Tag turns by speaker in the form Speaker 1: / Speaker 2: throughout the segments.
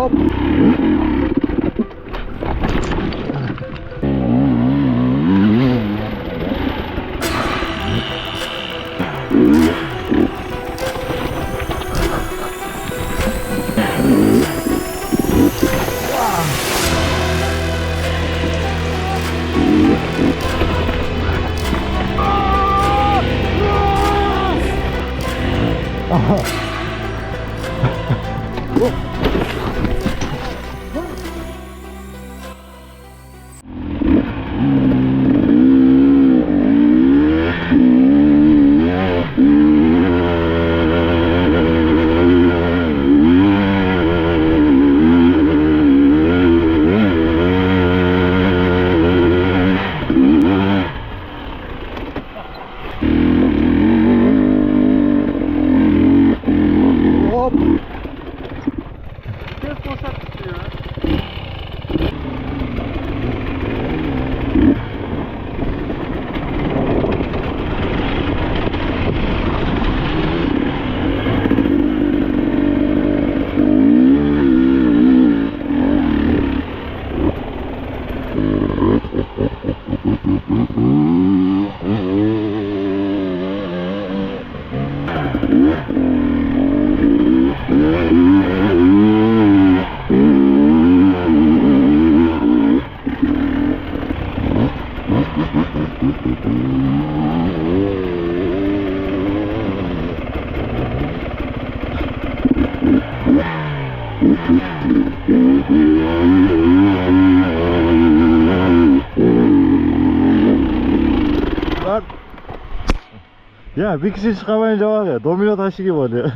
Speaker 1: Hop. Ya bir kişi çıkamayınca var ya, domino taşı gibi oluyor.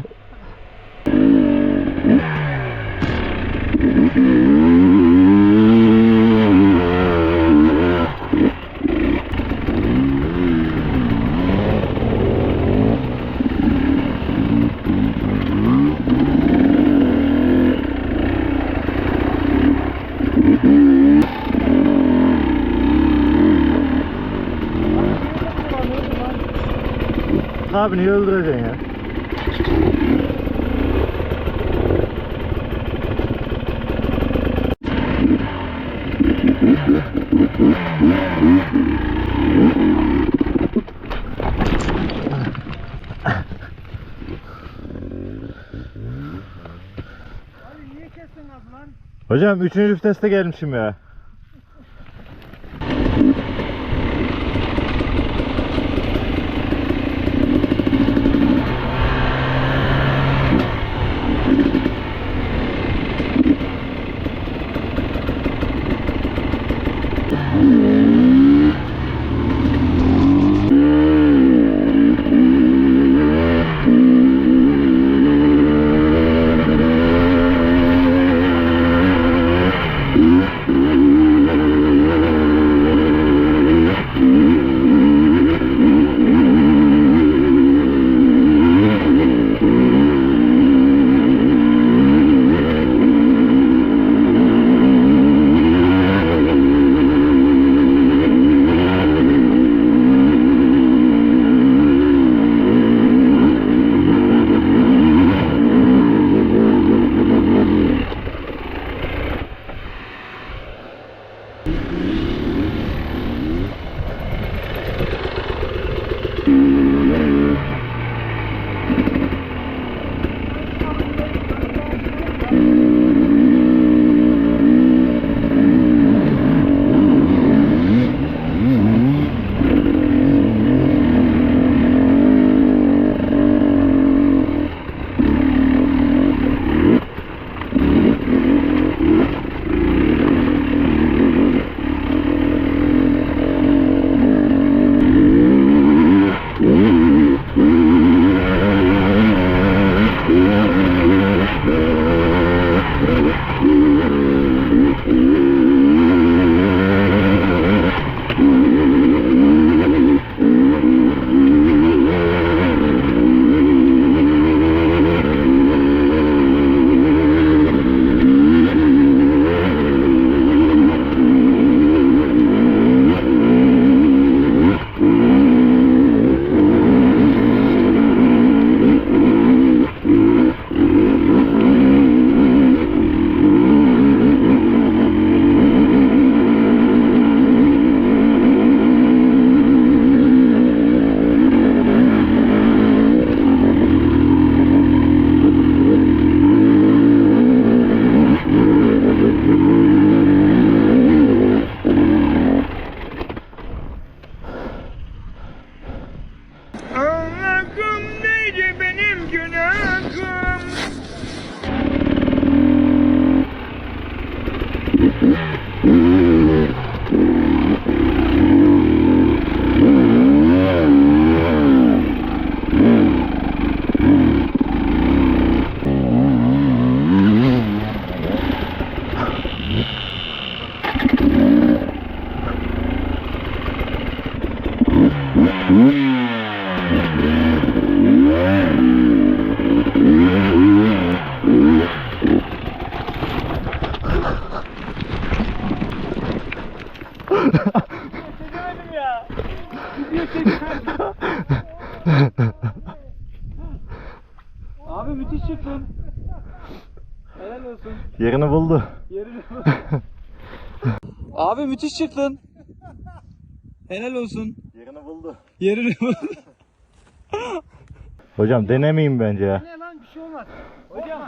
Speaker 1: Abi niye öldüreceksin ya?
Speaker 2: Abi niye kestin az lan?
Speaker 1: Hocam 3. viteste gelmişim ya.
Speaker 2: Abi müthiş çıktın. Helal olsun.
Speaker 1: Yerini buldu.
Speaker 2: Yerini Abi müthiş çıktın. Helal olsun.
Speaker 1: Yerini buldu.
Speaker 2: Yerini
Speaker 1: Hocam denemeyeyim bence ya.
Speaker 2: Ne lan bir şey olmaz. Hocam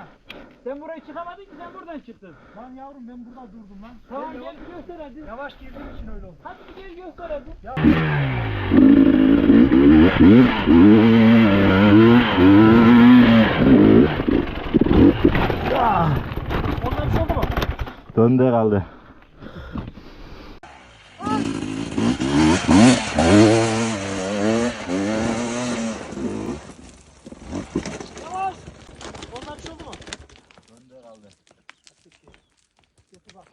Speaker 2: sen buraya çıkamadın ki sen buradan çıktın. Lan yavrum ben burada durdum lan. Tamam gel göster hadi. Yavaş girdiğim için öyle oldu. Hadi gel göster hadi. Ya. Ondan bir şey oldu mu?
Speaker 1: Döndü herhalde.
Speaker 2: Yavaş. Ondan bir şey oldu mu?
Speaker 1: Döndü herhalde.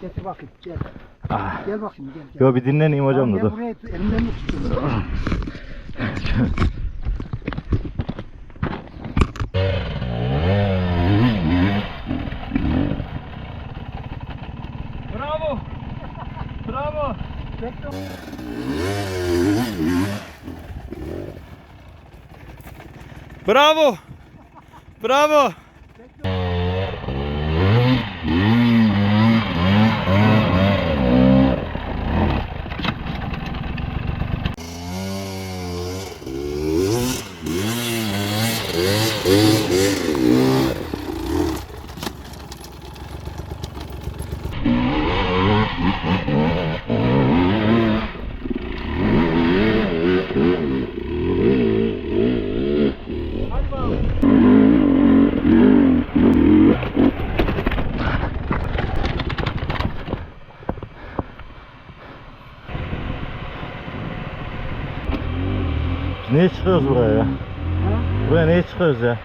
Speaker 2: Getir bakayım gel.
Speaker 1: Ah.
Speaker 2: Gel bakayım gel.
Speaker 1: Yo bir dinleneyim hocam da
Speaker 2: Gel
Speaker 1: dur.
Speaker 2: buraya elimden mi tutuyorsun? Bravo. Bravo. Bravo. Bravo. Hadi bakalım.
Speaker 1: Biz niye çıkıyoruz buraya ya? Buraya niye çıkıyoruz ya?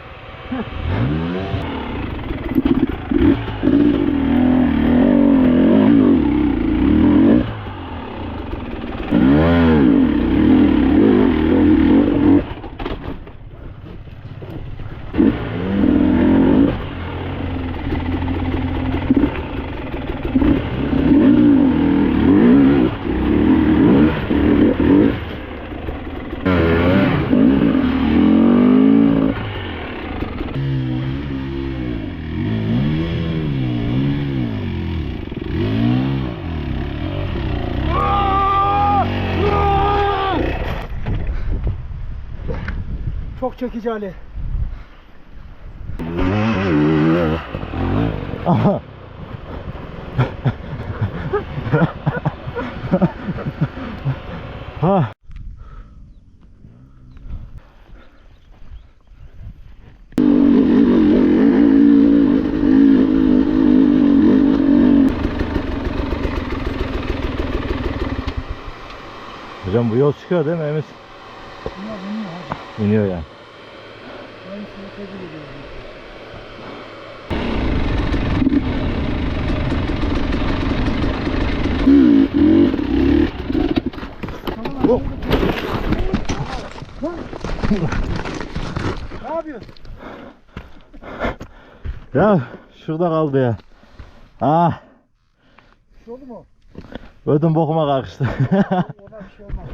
Speaker 2: Çok çekici Ali.
Speaker 1: Aha. Ha. Hocam bu yol çıkıyor değil mi Emis?
Speaker 2: İniyor hadi.
Speaker 1: İniyor yani.
Speaker 2: Ben seni tebrik ediyorum.
Speaker 1: Hop.
Speaker 2: Ne yapıyorsun?
Speaker 1: Ya şurada kaldı ya. Ah.
Speaker 2: Bir şey oldu mu?
Speaker 1: Ödüm bokuma kalkıştı.
Speaker 2: Ona bir şey olmaz.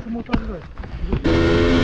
Speaker 2: Şu motoru ver.